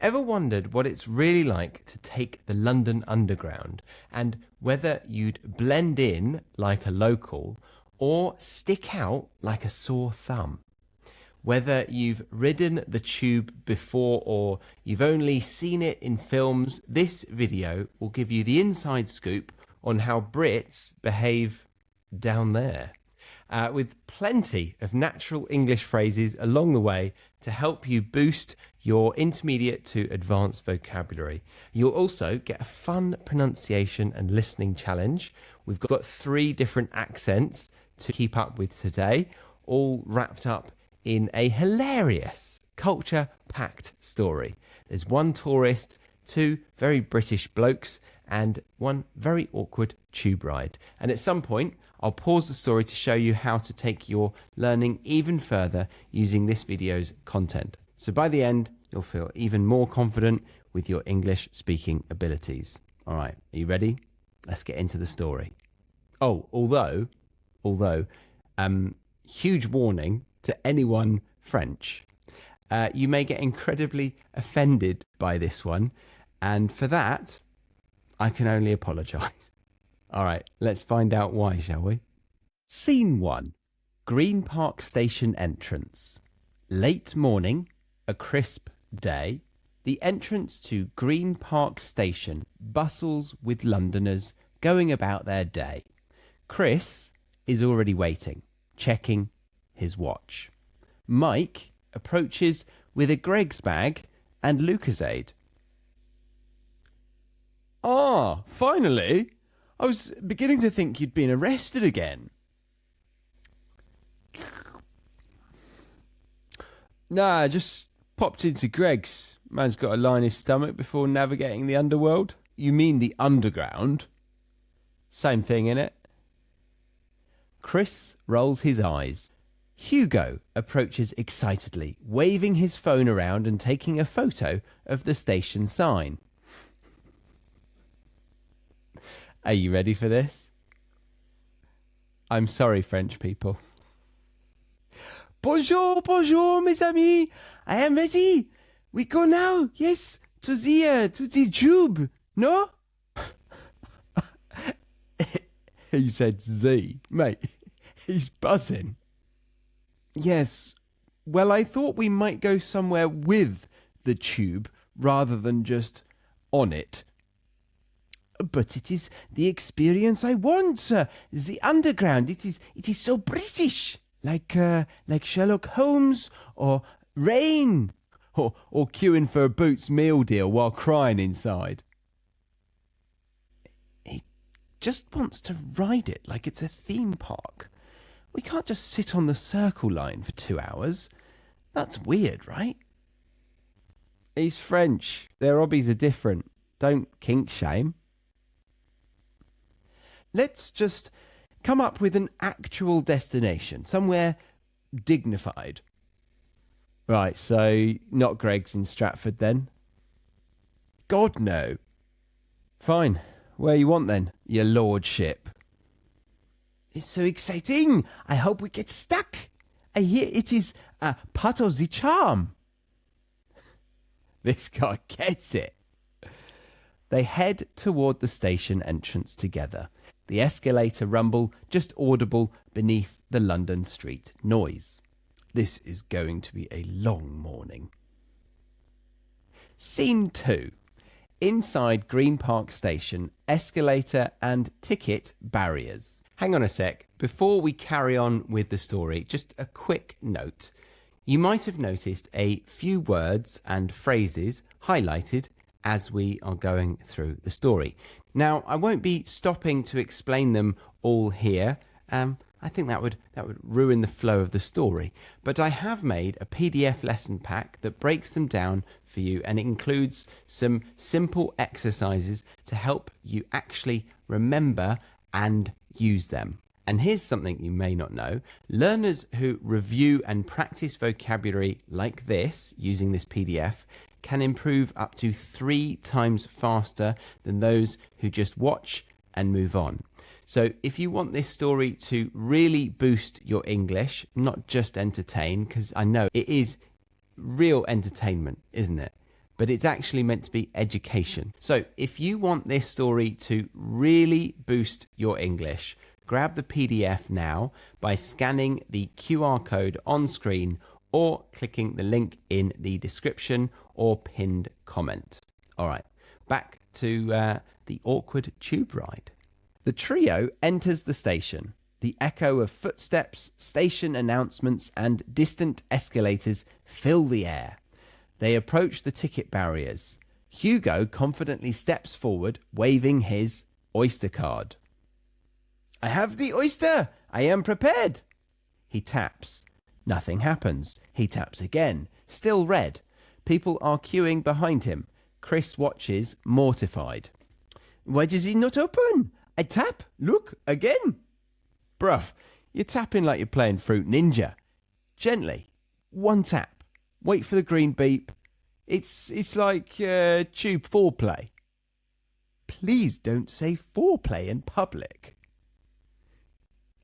Ever wondered what it's really like to take the London Underground and whether you'd blend in like a local or stick out like a sore thumb? Whether you've ridden the tube before or you've only seen it in films, this video will give you the inside scoop on how Brits behave down there. With plenty of natural English phrases along the way to help you boost your intermediate to advanced vocabulary. You'll also get a fun pronunciation and listening challenge. We've got 3 different accents to keep up with today, all wrapped up in a hilarious culture-packed story. There's 1 tourist, 2 very British blokes, and 1 very awkward tube ride. And at some point, I'll pause the story to show you how to take your learning even further using this video's content. So by the end, you'll feel even more confident with your English speaking abilities. All right, are you ready? Let's get into the story. Oh, although, huge warning to anyone French. You may get incredibly offended by this one, and for that, I can only apologise. All right, let's find out why, shall we? Scene 1. Green Park Station entrance. Late morning, a crisp day. The entrance to Green Park Station bustles with Londoners going about their day. Chris is already waiting, checking his watch. Mike approaches with a Greg's bag and Lucozade. Ah, finally! I was beginning to think you'd been arrested again. Nah, just popped into Greg's. Man's got to line his stomach before navigating the underworld. You mean the underground? Same thing, innit? Chris rolls his eyes. Hugo approaches excitedly, waving his phone around and taking a photo of the station sign. Are you ready for this? I'm sorry, French people. Bonjour, mes amis. I am ready. We go now, yes, to the tube, no? He said Z, mate. He's buzzing. Yes. Well, I thought we might go somewhere with the tube rather than just on it. But it is the experience I want, sir. The underground. It is so British, like Sherlock Holmes or Rain, or queuing for a Boots meal deal while crying inside. He just wants to ride it like it's a theme park. We can't just sit on the Circle Line for 2 hours. That's weird, right? He's French. Their hobbies are different. Don't kink shame. Let's just come up with an actual destination, somewhere dignified. Right, so not Greg's in Stratford then? God, no. Fine, where you want then, your lordship? It's so exciting. I hope we get stuck. I hear it is part of the charm. This guy gets it. They head toward the station entrance together. The escalator rumble just audible beneath the London street noise. This is going to be a long morning. Scene 2. Inside Green Park Station, escalator and ticket barriers. Hang on a sec. Before we carry on with the story, just a quick note. You might have noticed a few words and phrases highlighted as we are going through the story. Now, I won't be stopping to explain them all here. I think that would ruin the flow of the story. But I have made a PDF lesson pack that breaks them down for you, and it includes some simple exercises to help you actually remember and use them. And here's something you may not know. Learners who review and practice vocabulary like this, using this PDF, can improve up to 3 times faster than those who just watch and move on. So if you want this story to really boost your English, not just entertain, because I know it is real entertainment, isn't it? but it's actually meant to be education. So if you want this story to really boost your English, grab the PDF now by scanning the QR code on screen or clicking the link in the description or pinned comment. All right, back to the awkward tube ride. The trio enters the station. The echo of footsteps, station announcements, and distant escalators fill the air. They approach the ticket barriers. Hugo confidently steps forward, waving his Oyster card. I have the Oyster! I am prepared! He taps. Nothing happens. He taps again. Still red. People are queuing behind him. Chris watches, mortified. Why does he not open? I tap. Look, again. Bruv, you're tapping like you're playing Fruit Ninja. Gently. One tap. Wait for the green beep. It's like tube foreplay. Please don't say foreplay in public.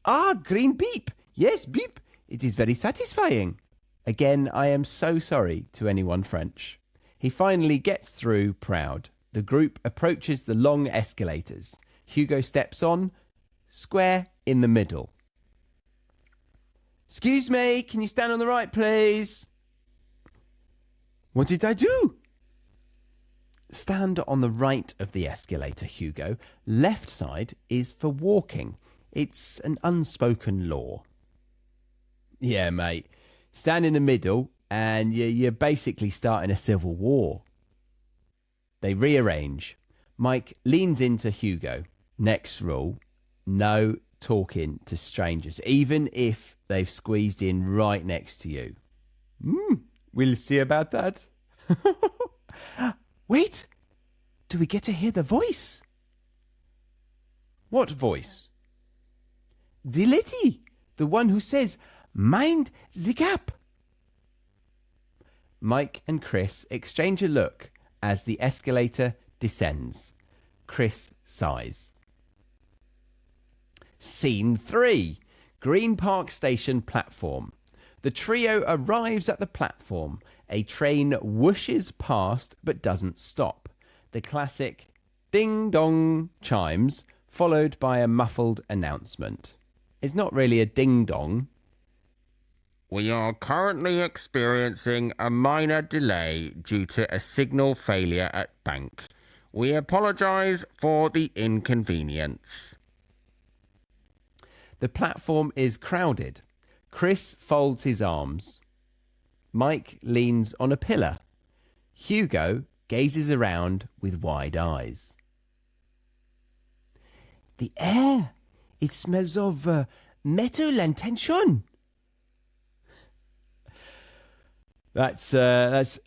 Ah, green beep. Yes, beep. It is very satisfying. Again, I am so sorry to anyone French. He finally gets through, proud. The group approaches the long escalators. Hugo steps on, square in the middle. Excuse me, can you stand on the right, please? What did I do? Stand on the right of the escalator, Hugo. Left side is for walking. It's an unspoken law. Yeah, mate. Stand in the middle and you're basically starting a civil war. They rearrange. Mike leans into Hugo. Next rule, no talking to strangers, even if they've squeezed in right next to you. We'll see about that. Wait, do we get to hear the voice? What voice? The lady, the one who says, mind the gap. Mike and Chris exchange a look as the escalator descends. Chris sighs. Scene 3. Green Park Station platform. The trio arrives at the platform. A train whooshes past but doesn't stop. The classic ding-dong chimes, followed by a muffled announcement. It's not really a ding-dong. We are currently experiencing a minor delay due to a signal failure at bank. We apologise for the inconvenience. The platform is crowded. Chris folds his arms. Mike leans on a pillar. Hugo gazes around with wide eyes. The air, it smells of metal and tension. That's the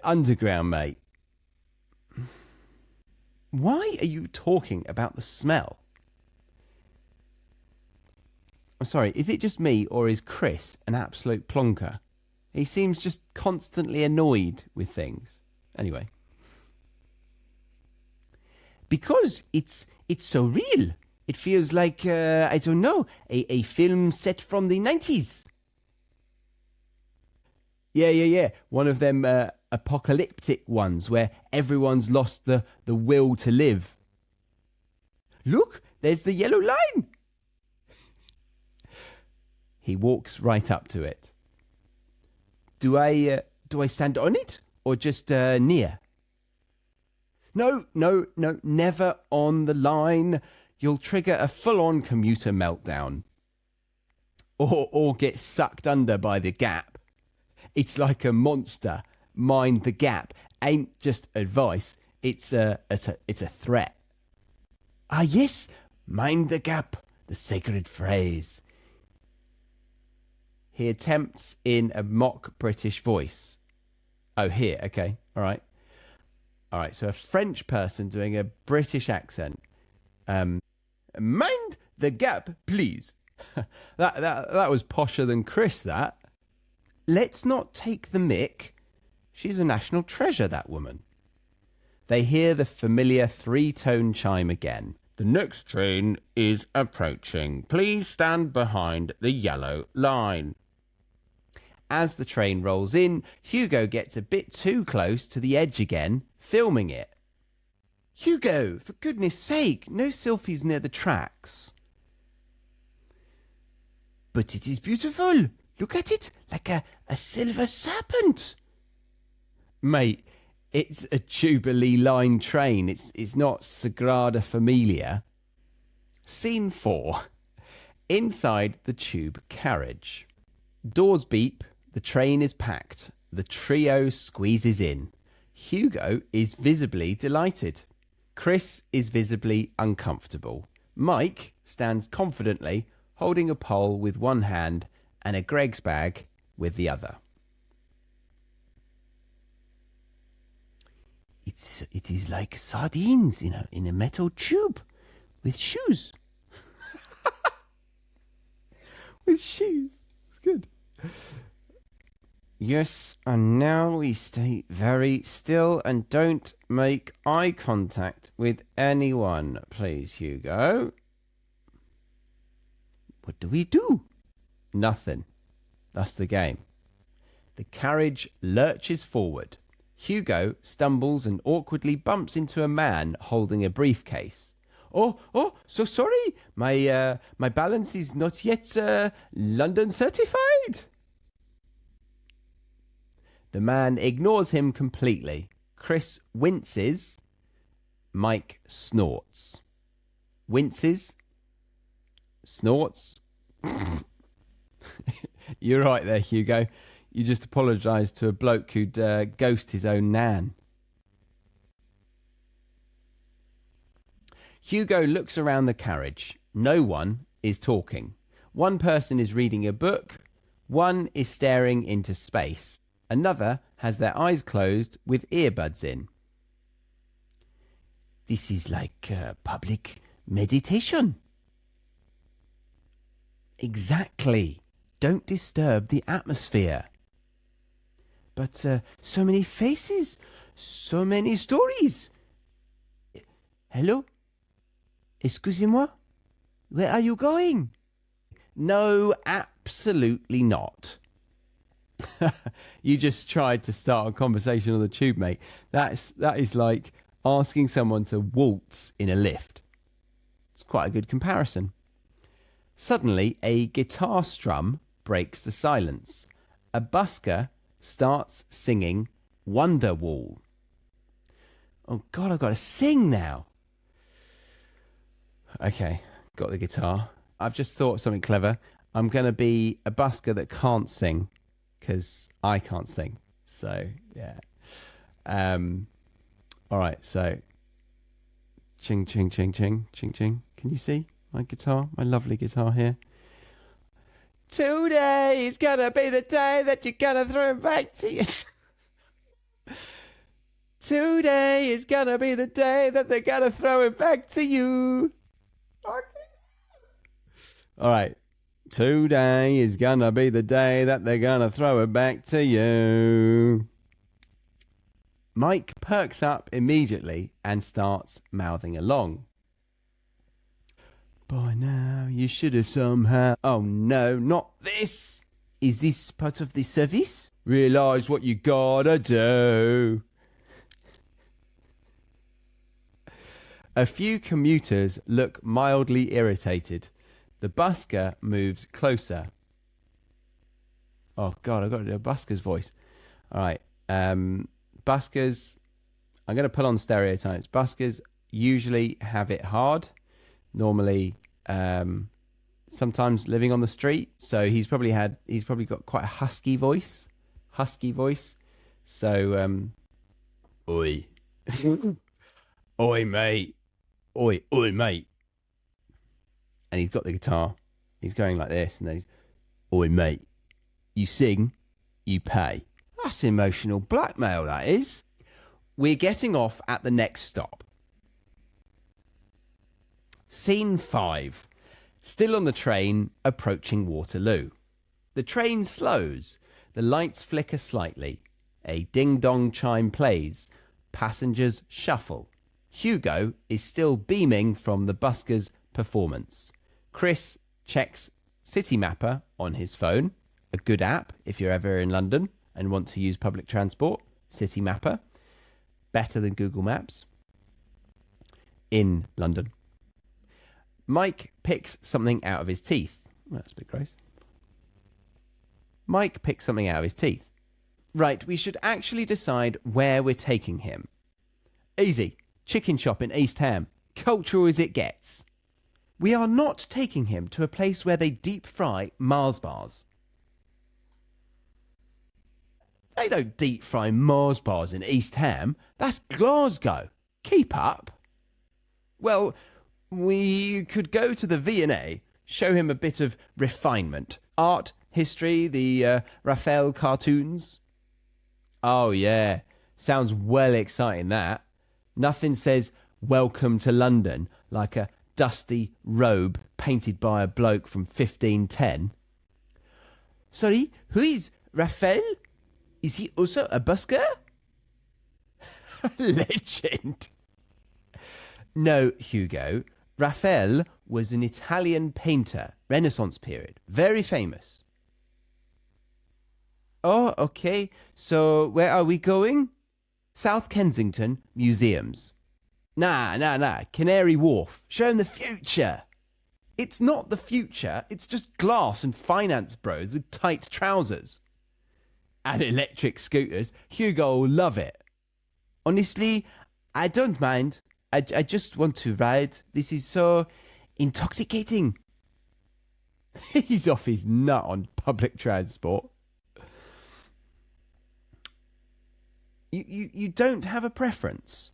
underground, mate. Why are you talking about the smell? I'm sorry, is it just me or is Chris an absolute plonker? He seems just constantly annoyed with things. Anyway. Because it's so real. It feels like, I don't know, a film set from the 90s. Yeah. One of them apocalyptic ones where everyone's lost the will to live. Look, there's the yellow line. He walks right up to it. Do I stand on it or just near? No, never on the line. You'll trigger a full-on commuter meltdown. Or get sucked under by the gap. It's like a monster. Mind the gap. Ain't just advice. It's a threat. Ah, yes. Mind the gap. The sacred phrase. He attempts in a mock British voice. Oh, here. Okay. All right. So a French person doing a British accent. Mind the gap, please. that was posher than Chris, that. Let's not take the mick. She's a national treasure, that woman. They hear the familiar three-tone chime again. The next train is approaching. Please stand behind the yellow line. As the train rolls in, Hugo gets a bit too close to the edge again, filming it. Hugo, for goodness sake, no selfies near the tracks. But it is beautiful. Look at it, like a silver serpent. Mate, it's a Jubilee line train. It's not Sagrada Familia. Scene 4. Inside the tube carriage. Doors beep. The train is packed. The trio squeezes in. Hugo is visibly delighted. Chris is visibly uncomfortable. Mike stands confidently, holding a pole with one hand and a Greg's bag with the other. It is like sardines, in a metal tube with shoes. With shoes. It's good. Yes, and now we stay very still and don't make eye contact with anyone, please, Hugo. What do we do? Nothing. That's the game. The carriage lurches forward. Hugo stumbles and awkwardly bumps into a man holding a briefcase. Oh, so sorry. My balance is not yet London certified. The man ignores him completely. Chris winces. Mike snorts. Winces. Snorts. You're right there, Hugo. You just apologised to a bloke who'd ghost his own nan. Hugo looks around the carriage. No one is talking. One person is reading a book. One is staring into space. Another has their eyes closed with earbuds in. This is like public meditation. Exactly. Don't disturb the atmosphere. But so many faces, so many stories. Hello? Excusez-moi? Where are you going? No, absolutely not. You just tried to start a conversation on the tube, mate. That is like asking someone to waltz in a lift. It's quite a good comparison. Suddenly, a guitar strum breaks the silence. A busker starts singing Wonderwall. Oh, God, I've got to sing now. Okay, got the guitar. I've just thought of something clever. I'm going to be a busker that can't sing because I can't sing. So, yeah. All right, so ching, ching, ching, ching, ching, ching. Can you see my guitar, my lovely guitar here? Today is gonna be the day that you're gonna throw it back to you. Today is gonna be the day that they're gonna throw it back to you. All right. Today is gonna be the day that they're gonna throw it back to you. Mike perks up immediately and starts mouthing along. By now, you should have somehow... Oh no, not this! Is this part of the service? Realise what you gotta do. A few commuters look mildly irritated. The busker moves closer. Oh God, I've got to do a busker's voice. All right. Buskers, I'm going to put on stereotypes. Buskers usually have it hard. Normally, sometimes living on the street. So he's probably got quite a husky voice. So, oi, oi, mate, oi, mate. And he's got the guitar. He's going like this, and then he's, oi, mate, you sing, you pay. That's emotional blackmail, that is. We're getting off at the next stop. Scene 5. Still on the train, approaching Waterloo. The train slows. The lights flicker slightly. A ding-dong chime plays. Passengers shuffle. Hugo is still beaming from the busker's performance. Chris checks City Mapper on his phone. A good app if you're ever in London and want to use public transport. City Mapper. Better than Google Maps. In London. Mike picks something out of his teeth. Well, that's a bit gross. Mike picks something out of his teeth. Right, we should actually decide where we're taking him. Easy. Chicken shop in East Ham. Cultural as it gets. We are not taking him to a place where they deep fry Mars bars. They don't deep fry Mars bars in East Ham. That's Glasgow. Keep up. Well, we could go to the V&A, show him a bit of refinement. Art, history, the Raphael cartoons. Oh, yeah. Sounds well exciting, that. Nothing says welcome to London like a dusty robe painted by a bloke from 1510. Sorry, who is Raphael? Is he also a busker? Legend. No, Hugo. Raphael was an Italian painter, Renaissance period. Very famous. Oh, okay. So where are we going? South Kensington Museums. Nah. Canary Wharf. Show him the future. It's not the future. It's just glass and finance bros with tight trousers. And electric scooters. Hugo will love it. Honestly, I don't mind. I just want to ride. This is so intoxicating. He's off his nut on public transport. You don't have a preference?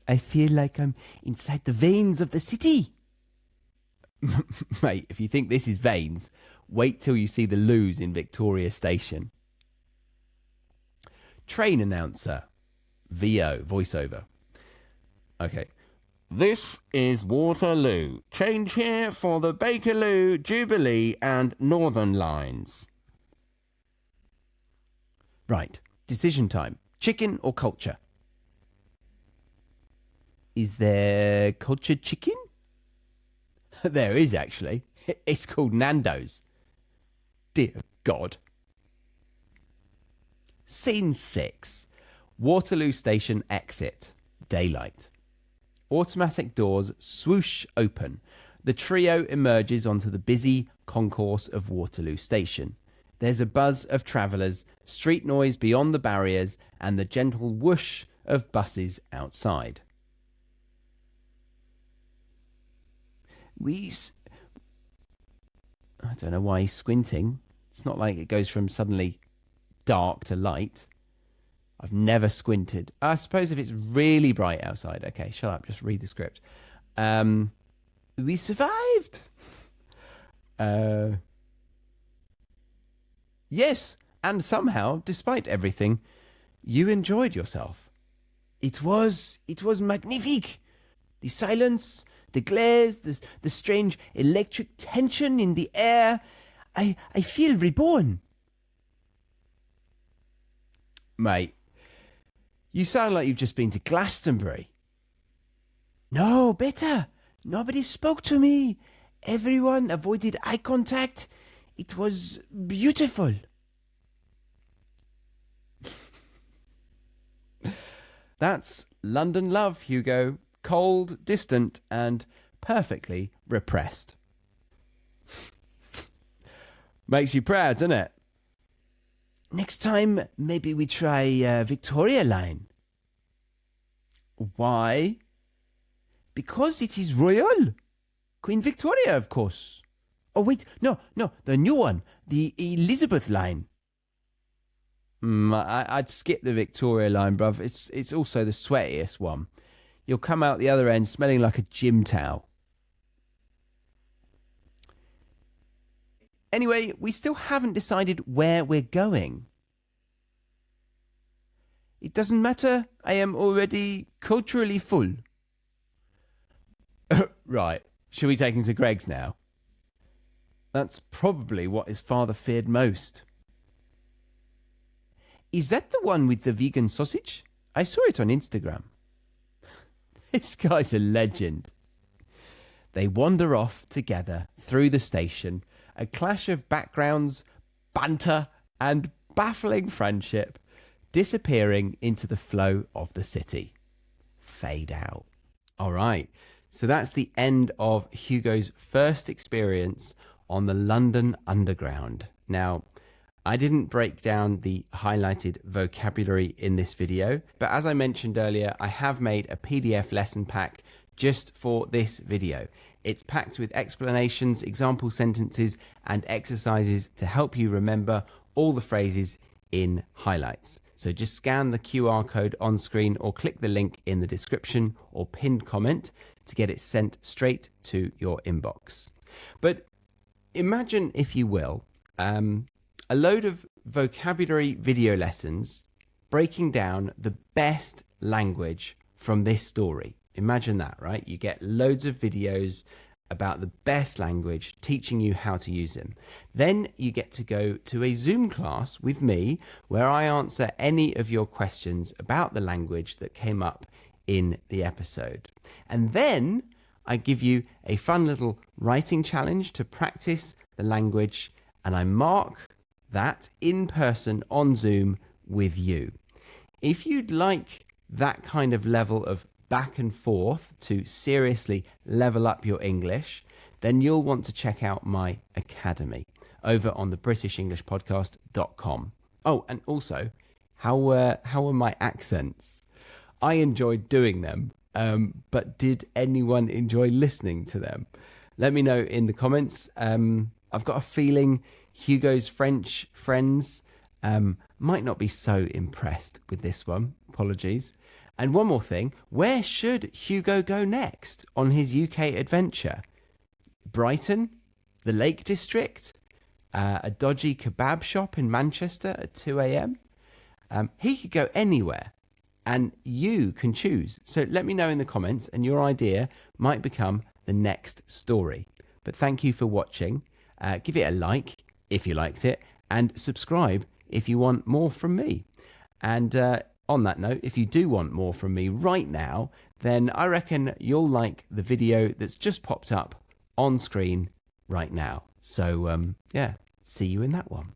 I feel like I'm inside the veins of the city. Mate, if you think this is veins, wait till you see the loos in Victoria Station. Train announcer. VO, voiceover. Okay. This is Waterloo. Change here for the Bakerloo, Jubilee and Northern lines. Right. Decision time. Chicken or culture? Is there cultured chicken? There is, actually. It's called Nando's. Dear God. Scene 6. Waterloo Station exit. Daylight. Automatic doors swoosh open. The trio emerges onto the busy concourse of Waterloo Station. There's a buzz of travellers, street noise beyond the barriers, and the gentle whoosh of buses outside. I don't know why he's squinting. It's not like it goes from suddenly dark to light. I've never squinted. I suppose if it's really bright outside. Okay, shut up. Just read the script. We survived. Yes, and somehow, despite everything, you enjoyed yourself. It was magnifique. The silence, the glares, the strange electric tension in the air. I feel reborn. Mate, you sound like you've just been to Glastonbury. No, better. Nobody spoke to me. Everyone avoided eye contact. It was beautiful. That's London love, Hugo. Cold, distant, and perfectly repressed. Makes you proud, doesn't it? Next time, maybe we try Victoria Line. Why? Because it is royal. Queen Victoria, of course. Oh, wait, no, the new one, the Elizabeth Line. I'd skip the Victoria Line, bruv. It's also the sweatiest one. You'll come out the other end smelling like a gym towel. Anyway, we still haven't decided where we're going. It doesn't matter. I am already culturally full. Right. Shall we take him to Greg's now? That's probably what his father feared most. Is that the one with the vegan sausage? I saw it on Instagram. This guy's a legend. They wander off together through the station, a clash of backgrounds, banter, and baffling friendship, disappearing into the flow of the city. Fade out. All right, so that's the end of Hugo's first experience on the London Underground. Now, I didn't break down the highlighted vocabulary in this video, but as I mentioned earlier, I have made a PDF lesson pack just for this video. It's packed with explanations, example sentences, and exercises to help you remember all the phrases in highlights. So just scan the QR code on screen or click the link in the description or pinned comment to get it sent straight to your inbox. But imagine, if you will, a load of vocabulary video lessons breaking down the best language from this story. Imagine that, right? You get loads of videos about the best language, teaching you how to use them. Then you get to go to a Zoom class with me where I answer any of your questions about the language that came up in the episode. And then I give you a fun little writing challenge to practice the language, and I mark that in person on Zoom with you. If you'd like that kind of level of back and forth to seriously level up your English, then you'll want to check out my academy over on the britishenglishpodcast.com. Oh, and also, how were my accents? I enjoyed doing them, but did anyone enjoy listening to them? Let me know in the comments. I've got a feeling Hugo's French friends might not be so impressed with this one. Apologies. And one more thing, where should Hugo go next on his UK adventure? Brighton? The Lake District? A dodgy kebab shop in Manchester at 2 a.m? He could go anywhere, and you can choose. So let me know in the comments, and your idea might become the next story. But thank you for watching. Give it a like if you liked it, and subscribe if you want more from me. And on that note, if you do want more from me right now, then I reckon you'll like the video that's just popped up on screen right now. So, yeah, see you in that one.